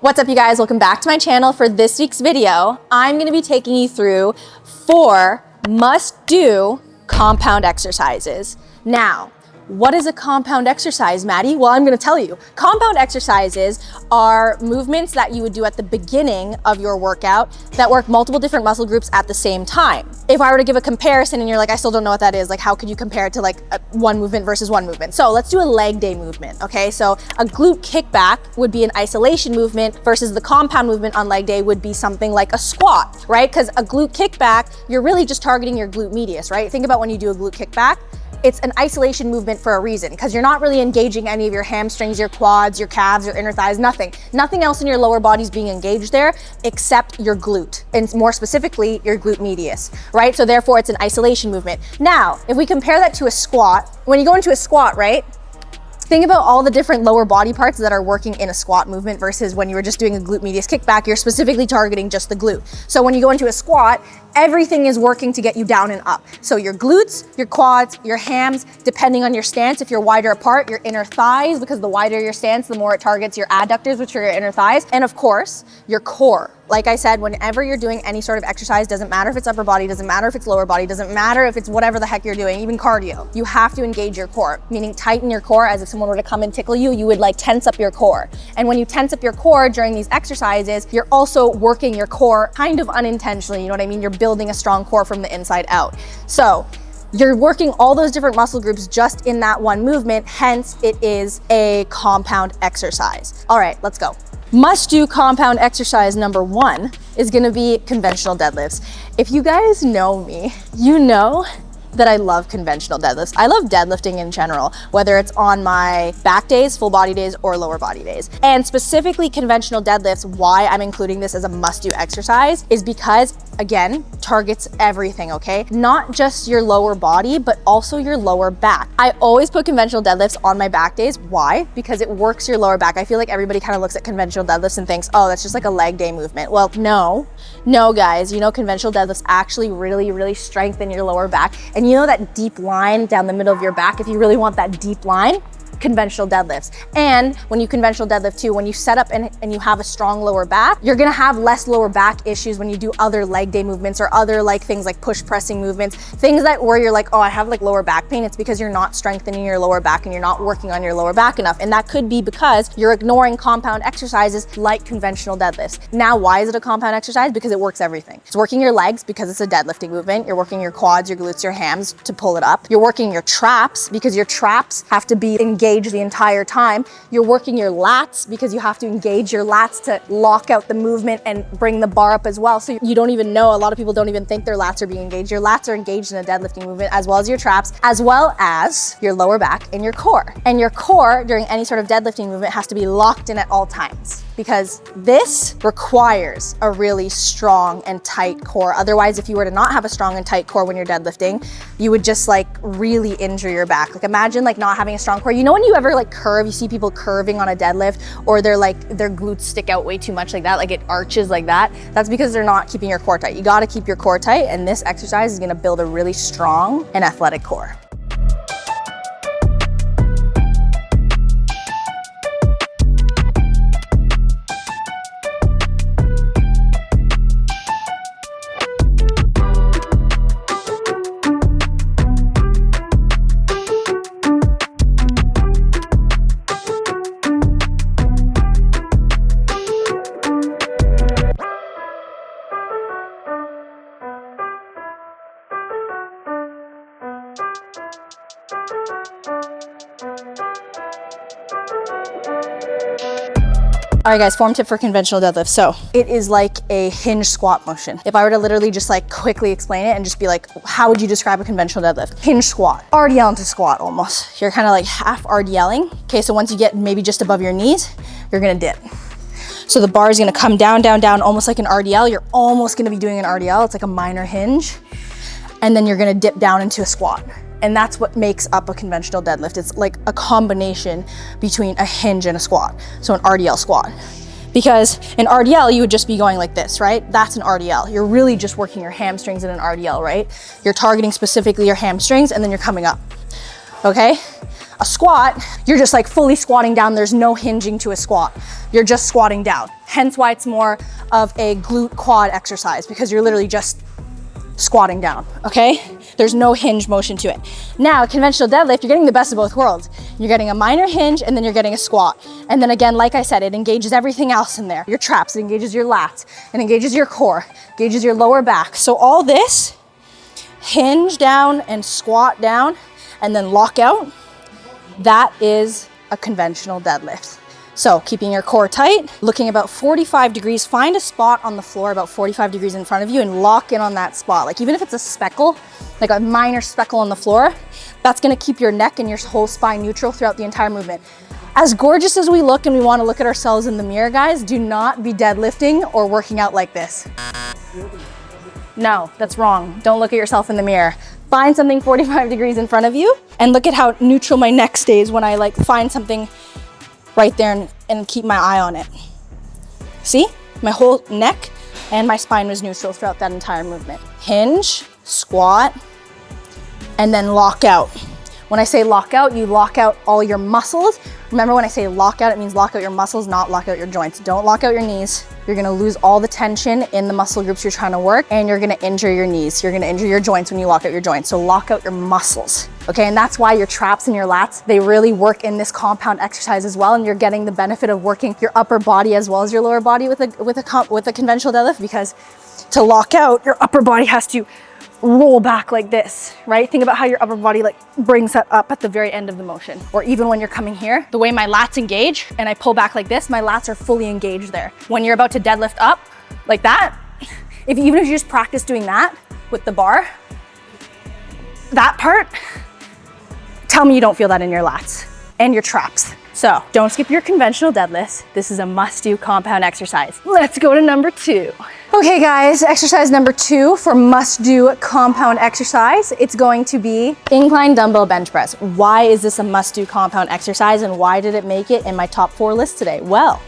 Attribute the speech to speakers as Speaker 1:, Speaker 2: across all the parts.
Speaker 1: What's up, you guys? Welcome back to my channel. For this week's video, I'm gonna be taking you through 4 must-do compound exercises. Now, what is a compound exercise, Maddie? Well, I'm gonna tell you. Compound exercises are movements that you would do at the beginning of your workout that work multiple different muscle groups at the same time. If I were to give a comparison and you're like, I still don't know what that is, like how could you compare it to like one movement versus one movement? So let's do a leg day movement, okay? So a glute kickback would be an isolation movement versus the compound movement on leg day would be something like a squat, right? Because a glute kickback, you're really just targeting your glute medius, right? Think about when you do a glute kickback. It's an isolation movement for a reason, because you're not really engaging any of your hamstrings, your quads, your calves, your inner thighs, nothing. Nothing else in your lower body is being engaged there except your glute, and more specifically, your glute medius, right? So therefore, it's an isolation movement. Now, if we compare that to a squat, when you go into a squat, right? Think about all the different lower body parts that are working in a squat movement versus when you were just doing a glute medius kickback, you're specifically targeting just the glute. So when you go into a squat, everything is working to get you down and up. So your glutes, your quads, your hams, depending on your stance, if you're wider apart, your inner thighs, because the wider your stance, the more it targets your adductors, which are your inner thighs. And of course, your core. Like I said, whenever you're doing any sort of exercise, doesn't matter if it's upper body, doesn't matter if it's lower body, doesn't matter if it's whatever the heck you're doing, even cardio, you have to engage your core, meaning tighten your core. As if someone were to come and tickle you, you would like tense up your core. And when you tense up your core during these exercises, you're also working your core kind of unintentionally, you know what I mean? You're building a strong core from the inside out. So you're working all those different muscle groups just in that one movement, hence it is a compound exercise. All right, let's go. Must-do compound exercise number 1 is gonna be conventional deadlifts. If you guys know me, you know that I love conventional deadlifts. I love deadlifting in general, whether it's on my back days, full body days, or lower body days. And specifically conventional deadlifts, why I'm including this as a must-do exercise is because, again, targets everything, okay? Not just your lower body, but also your lower back. I always put conventional deadlifts on my back days. Why? Because it works your lower back. I feel like everybody kind of looks at conventional deadlifts and thinks, oh, that's just like a leg day movement. Well, no guys, you know, conventional deadlifts actually really strengthen your lower back. And you know that deep line down the middle of your back, if you really want that deep line, conventional deadlifts. And when you conventional deadlift too, when you set up and you have a strong lower back, you're gonna have less lower back issues when you do other leg day movements or other like things like push pressing movements, things that where you're like, oh, I have like lower back pain. It's because you're not strengthening your lower back and you're not working on your lower back enough. And that could be because you're ignoring compound exercises like conventional deadlifts. Now, why is it a compound exercise? Because it works everything. It's working your legs because it's a deadlifting movement. You're working your quads, your glutes, your hams to pull it up. You're working your traps because your traps have to be engaged the entire time. You're working your lats because you have to engage your lats to lock out the movement and bring the bar up as well. So you don't even know, a lot of people don't even think their lats are being engaged. Your lats are engaged in a deadlifting movement as well as your traps, as well as your lower back and your core. And your core during any sort of deadlifting movement has to be locked in at all times, because this requires a really strong and tight core. Otherwise, if you were to not have a strong and tight core when you're deadlifting, you would just like really injure your back. Like imagine like not having a strong core. You know when you ever like curve, you see people curving on a deadlift, or they're like, their glutes stick out way too much like that, like it arches like that. That's because they're not keeping your core tight. You gotta keep your core tight, and this exercise is gonna build a really strong and athletic core. All right guys, form tip for conventional deadlift. So it is like a hinge squat motion. If I were to literally just like quickly explain it and just be like, how would you describe a conventional deadlift? Hinge squat, RDL into squat almost. You're kind of like half RDLing. Okay, so once you get maybe just above your knees, you're gonna dip. So the bar is gonna come down, almost like an RDL. You're almost gonna be doing an RDL. It's like a minor hinge. And then you're gonna dip down into a squat. And that's what makes up a conventional deadlift. It's like a combination between a hinge and a squat. So an RDL squat. Because in RDL, you would just be going like this, right? That's an RDL. You're really just working your hamstrings in an RDL, right? You're targeting specifically your hamstrings and then you're coming up, okay? A squat, you're just like fully squatting down. There's no hinging to a squat. You're just squatting down. Hence why it's more of a glute quad exercise, because you're literally just squatting down, okay? There's no hinge motion to it. Now, conventional deadlift, you're getting the best of both worlds. You're getting a minor hinge and then you're getting a squat. And then again, like I said, it engages everything else in there. Your traps, it engages your lats, it engages your core, engages your lower back. So all this, hinge down and squat down and then lock out, that is a conventional deadlift. So keeping your core tight, looking about 45 degrees, find a spot on the floor about 45 degrees in front of you and lock in on that spot. Like even if it's a speckle, like a minor speckle on the floor, that's gonna keep your neck and your whole spine neutral throughout the entire movement. As gorgeous as we look and we wanna look at ourselves in the mirror, guys, do not be deadlifting or working out like this. No, that's wrong. Don't look at yourself in the mirror. Find something 45 degrees in front of you and look at how neutral my neck stays when I like find something right there and keep my eye on it. See? My whole neck and my spine was neutral throughout that entire movement. Hinge, squat, and then lock out. When I say lock out, you lock out all your muscles. Remember, when I say lock out, it means lock out your muscles, not lock out your joints. Don't lock out your knees. You're gonna lose all the tension in the muscle groups you're trying to work, and you're gonna injure your knees. You're gonna injure your joints when you lock out your joints. So lock out your muscles, okay? And that's why your traps and your lats, they really work in this compound exercise as well, and you're getting the benefit of working your upper body as well as your lower body with a conventional deadlift, because to lock out, your upper body has to roll back like this, right? Think about how your upper body like brings that up at the very end of the motion. Or even when you're coming here, the way my lats engage and I pull back like this, my lats are fully engaged there. When you're about to deadlift up like that, even if you just practice doing that with the bar, that part, tell me you don't feel that in your lats and your traps. So don't skip your conventional deadlifts. This is a must-do compound exercise. Let's go to number 2. Okay guys, exercise number 2 for must-do compound exercise, it's going to be incline dumbbell bench press. Why is this a must-do compound exercise and why did it make it in my top 4 list today? Well,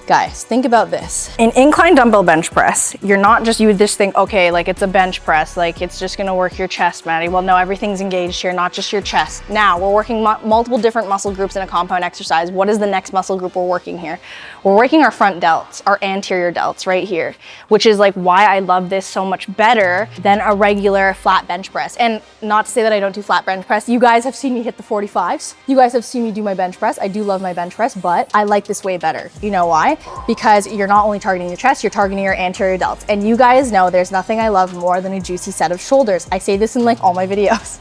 Speaker 1: guys, think about this. In incline dumbbell bench press, you're not just, you would just think, okay, like it's a bench press, like it's just gonna work your chest, Maddie. Well, no, everything's engaged here, not just your chest. Now, we're working multiple different muscle groups in a compound exercise. What is the next muscle group we're working here? We're working our front delts, our anterior delts right here, which is like why I love this so much better than a regular flat bench press. And not to say that I don't do flat bench press. You guys have seen me hit the 45s. You guys have seen me do my bench press. I do love my bench press, but I like this way better. You know why? Because you're not only targeting your chest, you're targeting your anterior delts. And you guys know there's nothing I love more than a juicy set of shoulders. I say this in like all my videos.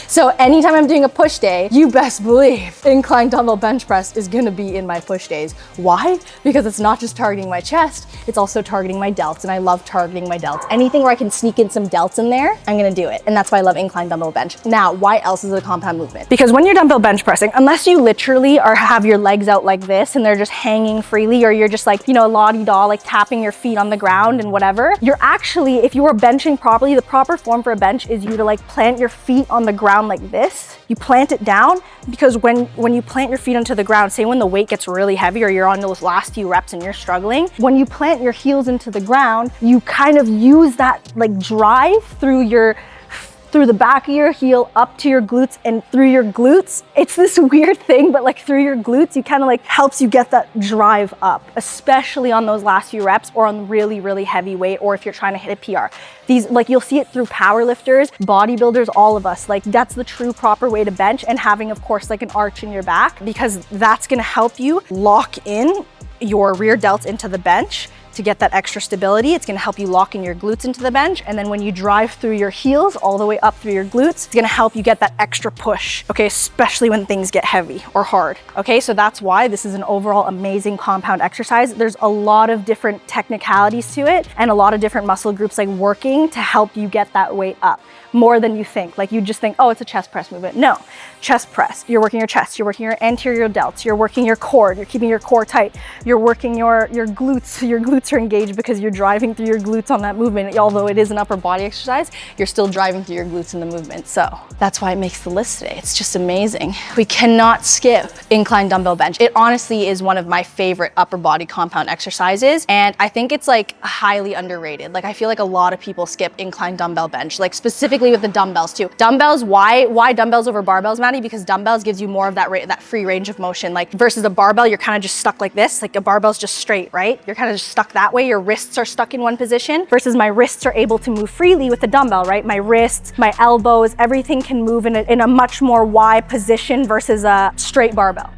Speaker 1: So anytime I'm doing a push day, you best believe incline dumbbell bench press is gonna be in my push days. Why? Because it's not just targeting my chest, it's also targeting my delts, and I love targeting my delts. Anything where I can sneak in some delts in there, I'm gonna do it. And that's why I love incline dumbbell bench. Now, why else is it a compound movement? Because when you're dumbbell bench pressing, unless you literally have your legs out like this and they're just hanging freely, or you're just like, you know, la-di-da, like tapping your feet on the ground and whatever, you're actually, if you were benching properly, the proper form for a bench is you to like plant your feet on the ground like this. You plant it down, because when you plant your feet onto the ground, say when the weight gets really heavy or you're on those last few reps and you're struggling, when you plant your heels into the ground, you kind of use that like drive through the back of your heel up to your glutes and through your glutes. It's this weird thing, but like through your glutes, you kind of like helps you get that drive up, especially on those last few reps or on really, really heavy weight, or if you're trying to hit a PR. These, like you'll see it through power lifters, bodybuilders, all of us. Like that's the true proper way to bench, and having of course like an arch in your back, because that's gonna help you lock in your rear delts into the bench to get that extra stability. It's gonna help you lock in your glutes into the bench. And then when you drive through your heels all the way up through your glutes, it's gonna help you get that extra push, okay? Especially when things get heavy or hard, okay? So that's why this is an overall amazing compound exercise. There's a lot of different technicalities to it and a lot of different muscle groups like working to help you get that weight up more than you think. Like you just think, oh, it's a chest press movement. No, chest press, you're working your chest, you're working your anterior delts, you're working your core, you're keeping your core tight, you're working your glutes glutes are engaged because you're driving through your glutes on that movement. Although it is an upper body exercise, you're still driving through your glutes in the movement. So that's why it makes the list today. It's just amazing. We cannot skip incline dumbbell bench. It honestly is one of my favorite upper body compound exercises. And I think it's like highly underrated. Like I feel like a lot of people skip incline dumbbell bench, like specifically with the dumbbells too. Dumbbells, why dumbbells over barbells, Maddie? Because dumbbells gives you more of that free range of motion. Like versus a barbell, you're kind of just stuck like this. Like a barbell's just straight, right? You're kind of just stuck that way. Your wrists are stuck in one position versus my wrists are able to move freely with the dumbbell, right? My wrists, my elbows, everything can move in a much more wide position versus a straight barbell.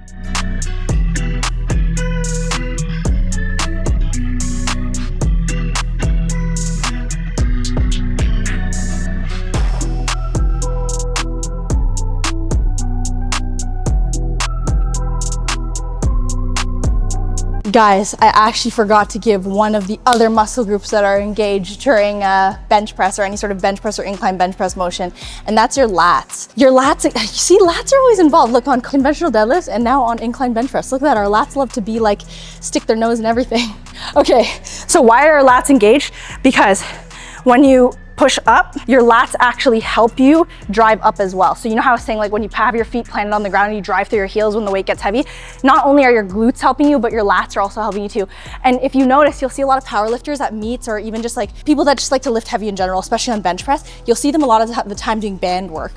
Speaker 1: Guys, I actually forgot to give one of the other muscle groups that are engaged during bench press or any sort of bench press or incline bench press motion, and that's your lats. Your lats, you see, lats are always involved. Look, on conventional deadlifts and now on incline bench press. Look at that, our lats love to be like, stick their nose in everything. Okay, so why are our lats engaged? Because when you push up, your lats actually help you drive up as well. So you know how I was saying, like when you have your feet planted on the ground and you drive through your heels when the weight gets heavy, not only are your glutes helping you, but your lats are also helping you too. And if you notice, you'll see a lot of power lifters at meets or even just like people that just like to lift heavy in general, especially on bench press, you'll see them a lot of the time doing band work.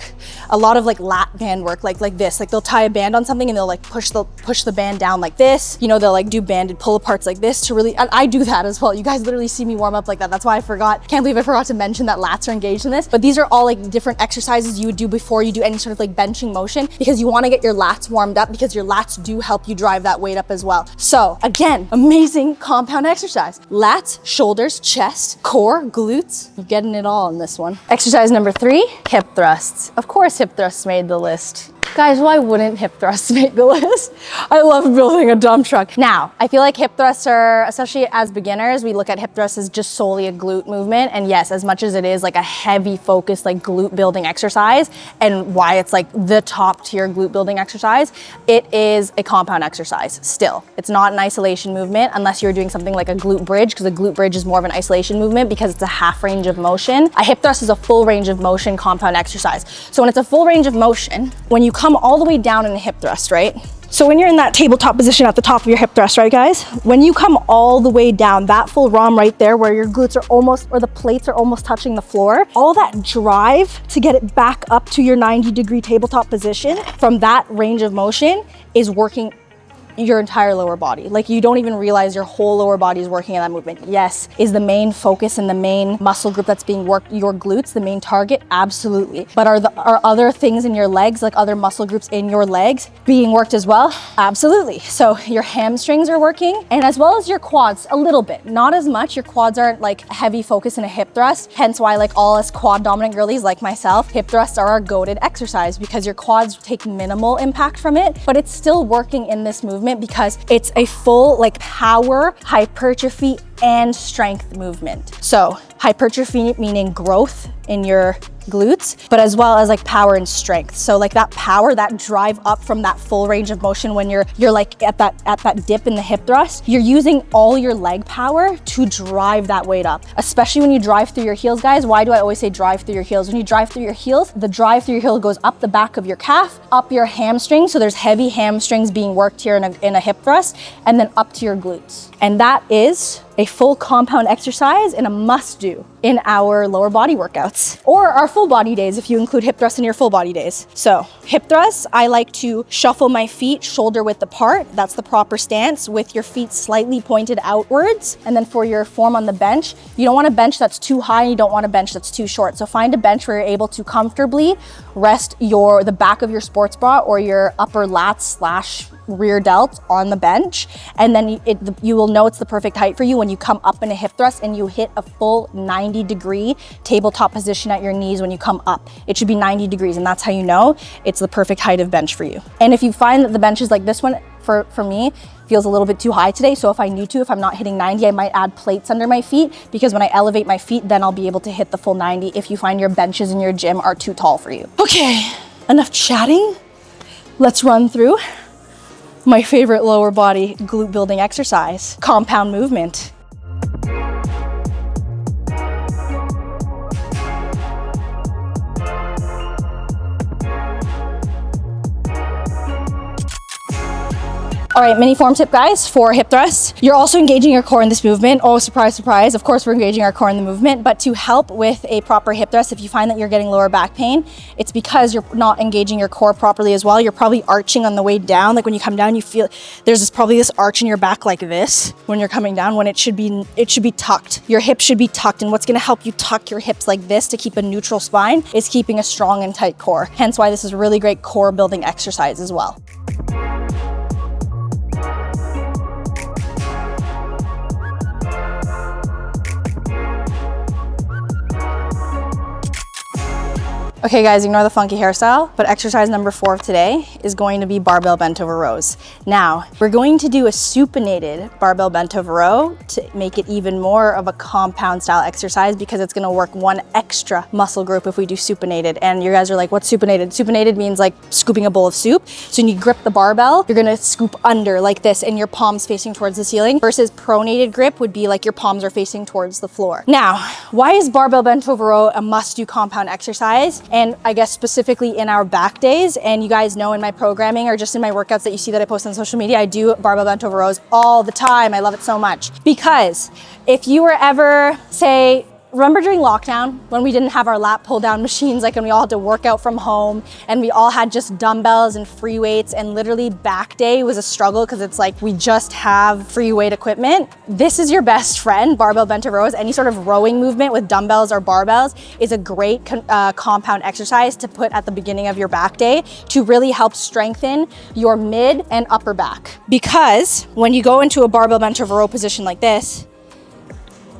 Speaker 1: A lot of like lat band work, like this. Like they'll tie a band on something and they'll like push the band down like this. You know, they'll like do banded pull aparts like this to really, and I do that as well. You guys literally see me warm up like that. That's why I forgot. Can't believe I forgot to mention that lats are engaged in this, but these are all like different exercises you would do before you do any sort of like benching motion, because you want to get your lats warmed up, because your lats do help you drive that weight up as well. So again, amazing compound exercise. Lats, shoulders, chest, core, glutes. You're getting it all in this one. Exercise number 3, hip thrusts. Of course, hip thrusts made the list. Guys, why wouldn't hip thrusts make the list? I love building a dump truck. Now, I feel like hip thrusts are, especially as beginners, we look at hip thrusts as just solely a glute movement. And yes, as much as it is like a heavy focused like glute building exercise, and why it's like the top tier glute building exercise, it is a compound exercise still. It's not an isolation movement unless you're doing something like a glute bridge, because a glute bridge is more of an isolation movement because it's a half range of motion. A hip thrust is a full range of motion compound exercise. So when it's a full range of motion, when you come all the way down in a hip thrust, right? So when you're in that tabletop position at the top of your hip thrust, right guys? When you come all the way down, that full ROM right there where your glutes are almost, or the plates are almost touching the floor, all that drive to get it back up to your 90-degree tabletop position from that range of motion is working your entire lower body. Like you don't even realize your whole lower body is working in that movement. Yes, is the main focus and the main muscle group that's being worked your glutes, the main target? Absolutely. But are other things in your legs, like other muscle groups in your legs, being worked as well? Absolutely. So your hamstrings are working, and as well as your quads a little bit, not as much. Your quads aren't like a heavy focus in a hip thrust, hence why like all us quad dominant girlies like myself, hip thrusts are our goated exercise because your quads take minimal impact from it, but it's still working in this movement because it's a full like power, hypertrophy, and strength movement. So hypertrophy meaning growth in your glutes, but as well as like power and strength. So like that power, that drive up from that full range of motion when you're like at that dip in the hip thrust, you're using all your leg power to drive that weight up. Especially when you drive through your heels, guys. Why do I always say drive through your heels? When you drive through your heels, the drive through your heel goes up the back of your calf, up your hamstring. So there's heavy hamstrings being worked here in a hip thrust, and then up to your glutes. And that is a full compound exercise and a must do in our lower body workouts, or our full body days if you include hip thrusts in your full body days. So hip thrusts, I like to shuffle my feet shoulder width apart. That's the proper stance with your feet slightly pointed outwards. And then for your form on the bench, you don't want a bench that's too high, you don't want a bench that's too short. So find a bench where you're able to comfortably rest the back of your sports bra or your upper lats / rear delts on the bench, and then you will know it's the perfect height for you when you come up in a hip thrust and you hit a full 90-degree tabletop position at your knees. When you come up, it should be 90 degrees, and that's how you know it's the perfect height of bench for you. And if you find that the bench is like this one, for me, feels a little bit too high today, so if I'm not hitting 90, I might add plates under my feet, because when I elevate my feet, then I'll be able to hit the full 90 if you find your benches in your gym are too tall for you. Okay, enough chatting. Let's run through my favorite lower body glute building exercise, compound movement. All right, mini form tip, guys, for hip thrusts. You're also engaging your core in this movement. Oh, surprise, surprise. Of course, we're engaging our core in the movement, but to help with a proper hip thrust, if you find that you're getting lower back pain, it's because you're not engaging your core properly as well. You're probably arching on the way down. Like when you come down, you feel there's probably this arch in your back like this when you're coming down, when it should be tucked. Your hips should be tucked. And what's gonna help you tuck your hips like this to keep a neutral spine is keeping a strong and tight core. Hence why this is a really great core building exercise as well. Okay guys, ignore the funky hairstyle, but exercise number 4 of today is going to be barbell bent over rows. Now, we're going to do a supinated barbell bent over row to make it even more of a compound style exercise because it's gonna work one extra muscle group if we do supinated. And you guys are like, what's supinated? Supinated means like scooping a bowl of soup. So when you grip the barbell, you're gonna scoop under like this and your palms facing towards the ceiling, versus pronated grip would be like your palms are facing towards the floor. Now, why is barbell bent over row a must-do compound exercise? And I guess specifically in our back days, and you guys know in my programming or just in my workouts that you see that I post on social media, I do barbell bent over rows all the time. I love it so much. Because if you were ever, say, remember during lockdown when we didn't have our lat pull down machines, like when we all had to work out from home and we all had just dumbbells and free weights, and literally back day was a struggle because it's like we just have free weight equipment. This is your best friend, barbell bent over rows. Any sort of rowing movement with dumbbells or barbells is a great compound exercise to put at the beginning of your back day to really help strengthen your mid and upper back. Because when you go into a barbell bent over row position like this,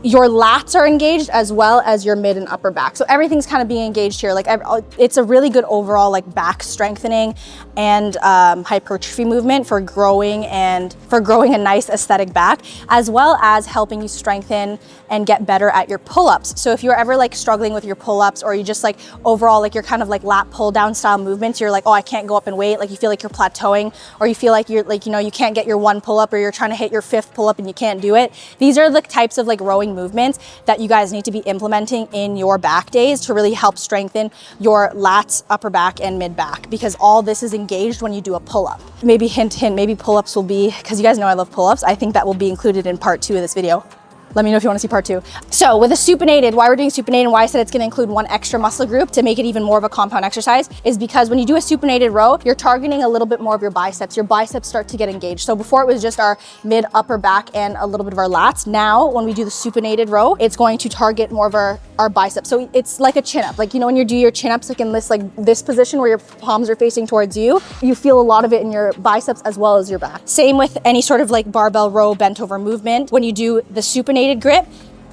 Speaker 1: your lats are engaged as well as your mid and upper back. So everything's kind of being engaged here. Like it's a really good overall like back strengthening and hypertrophy movement for growing a nice aesthetic back, as well as helping you strengthen and get better at your pull-ups. So if you're ever like struggling with your pull-ups, or you just like overall like you're kind of like lat pull down style movements, you're like, oh, I can't go up in weight, like you feel like you're plateauing, or you feel like you're like, you know, you can't get your 1 pull-up, or you're trying to hit your 5th pull-up and you can't do it. These are the types of like rowing movements that you guys need to be implementing in your back days to really help strengthen your lats, upper back, and mid back, because all this is engaged when you do a pull-up. Maybe hint, maybe pull-ups will be, because you guys know I love pull-ups, I think that will be included in part 2 of this video. Let me know if you want to see part 2. So with a supinated, why we're doing supinated and why I said it's going to include one extra muscle group to make it even more of a compound exercise is because when you do a supinated row, you're targeting a little bit more of your biceps. Your biceps start to get engaged. So before it was just our mid, upper back, and a little bit of our lats. Now, when we do the supinated row, it's going to target more of our biceps. So it's like a chin up. Like, you know, when you do your chin ups like in this position where your palms are facing towards you, you feel a lot of it in your biceps as well as your back. Same with any sort of like barbell row bent over movement. When you do the supinated grip,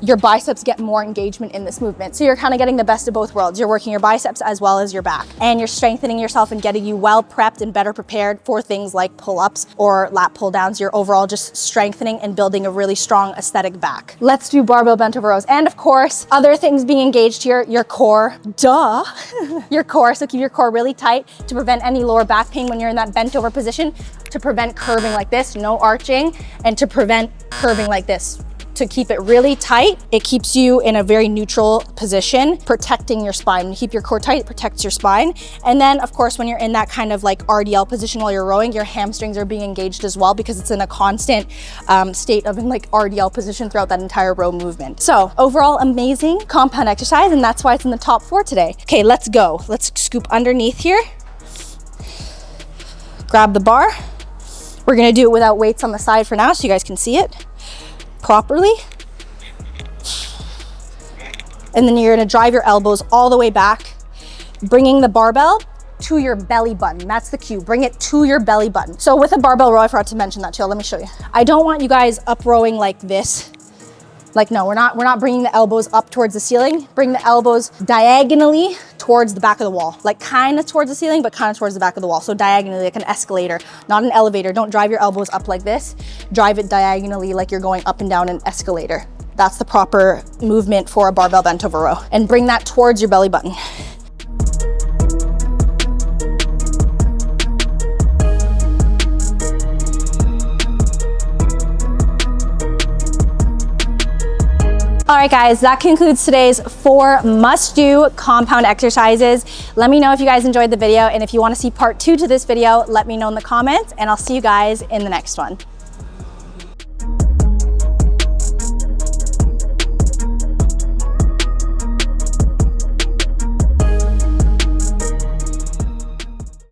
Speaker 1: your biceps get more engagement in this movement. So you're kind of getting the best of both worlds. You're working your biceps as well as your back, and you're strengthening yourself and getting you well prepped and better prepared for things like pull-ups or lat pull downs. You're overall just strengthening and building a really strong aesthetic back. Let's do barbell bent over rows. And of course, other things being engaged here, your core, duh, your core. So keep your core really tight to prevent any lower back pain when you're in that bent over position, to prevent curving like this, no arching, and to prevent curving like this. To keep it really tight, it keeps you in a very neutral position, protecting your spine. When you keep your core tight, it protects your spine. And then of course, when you're in that kind of like RDL position while you're rowing, your hamstrings are being engaged as well, because it's in a constant state of like RDL position throughout that entire row movement. So overall, amazing compound exercise, and that's why it's in the top 4 today. Okay, let's go. Let's scoop underneath here. Grab the bar. We're gonna do it without weights on the side for now so you guys can see it properly. And then you're gonna drive your elbows all the way back, bringing the barbell to your belly button. That's the cue, bring it to your belly button. So with a barbell row, I forgot to mention that too, let me show you. I don't want you guys up rowing like this. Like, no, we're not bringing the elbows up towards the ceiling. Bring the elbows diagonally towards the back of the wall. Like kind of towards the ceiling, but kind of towards the back of the wall. So diagonally, like an escalator, not an elevator. Don't drive your elbows up like this. Drive it diagonally like you're going up and down an escalator. That's the proper movement for a barbell bent over row. And bring that towards your belly button. All right, guys, that concludes today's 4 must-do compound exercises. Let me know if you guys enjoyed the video, and if you want to see part 2 to this video, let me know in the comments, and I'll see you guys in the next one.